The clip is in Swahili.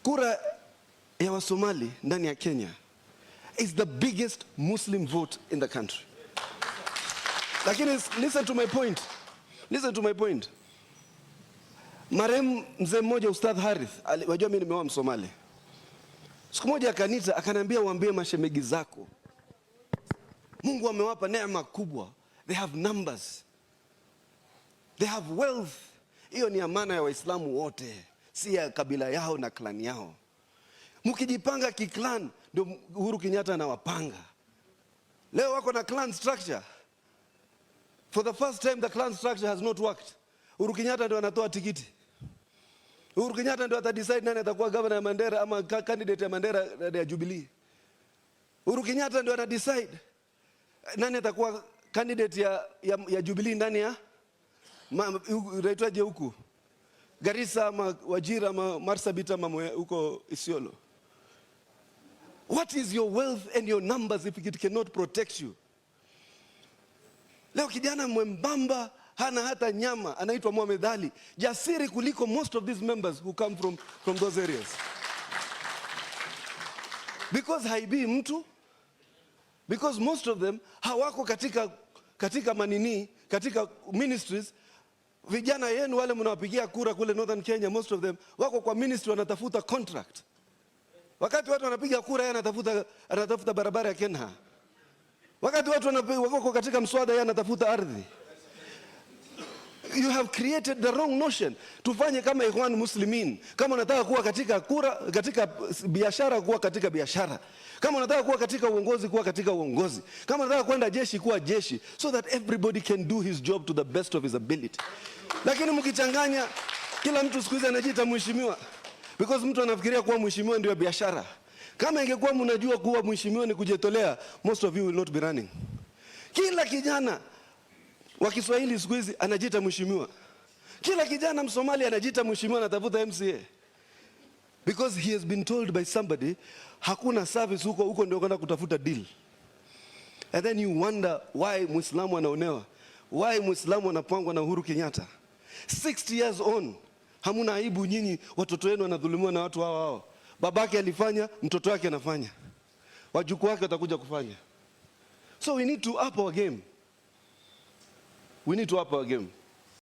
Kura ya wa Somali ndani ya Kenya is the biggest Muslim vote in the country. Lakini listen to my point. Listen to my point. Marehemu mzee mmoja Ustadh Harith, wajua mimi nimeoa Msomali. Siku moja akanita akaniambia waambie mashemegi zako, Mungu amewapa neema kubwa. They have numbers. They have wealth. Hiyo ni amana ya Waislamu wote, si ya kabila yao na clan yao. Mkijipanga kiklan ndio Uhuru Kenyatta anawapanga. Leo wako na clan structure. For the first time the clan structure has not worked. Uhuru Kenyatta ndio anatoa tikiti. Uhuru Kenyatta ndio atadecide nani atakuwa governor ya Mandera ama candidate ya Mandera ya Jubilee. Uhuru Kenyatta ndio atadecide nani atakuwa candidate ya Jubilee ndani ya raitwaje huku Garissa ama Wajir ama Marsabit ama huko Isiolo. What is your wealth and your numbers if it cannot protect you? Leo kijana mwembamba hana hata nyama anaitwa Mohamed Ali, jasiri kuliko most of these members who come from those areas. Because haibii mtu, because most of them hawako katika manini, katika ministries. Vijana yenu wale mnawapigia kura kule Northern Kenya, most of them wako kwa ministry wanatafuta contract. Wakati watu wanapiga kura yeye anatafuta barabara ya Kenha. Wakati watu wako katika mswada yeye anatafuta ardhi. You have created the wrong notion. Tufanye kama Ikhwan Muslimin. Kama unataka kuwa katika kura, katika biashara, kuwa katika biashara. Kama unataka kuwa katika uongozi, kuwa katika uongozi. Kama unataka kwenda jeshi, kuwa jeshi, so that everybody can do his job to the best of his ability. Lakini mkichanganya, kila mtu siku hizi anajiita mheshimiwa, because mtu anafikiria kuwa mheshimiwa ndio biashara. Kama ingekuwa mnajua kuwa mheshimiwa ni kujitolea, most of you will not be running. Kila kijana wa Kiswahili siku hizi anajiita mheshimiwa. Kila kijana Msomali anajiita mheshimiwa, anatafuta MCA. Because he has been told by somebody, hakuna service huko ndio kwenda kutafuta deal. And then you wonder why Muislamu anaonewa. Why Muislamu anapangwa na Uhuru Kenyatta. 60 years on, hamuna aibu nyinyi, watoto wenu wanadhulumiwa na watu hao. Babake alifanya, mtoto wake anafanya. Wajukuu wake watakuja kufanya. So we need to up our game. We need to up our game.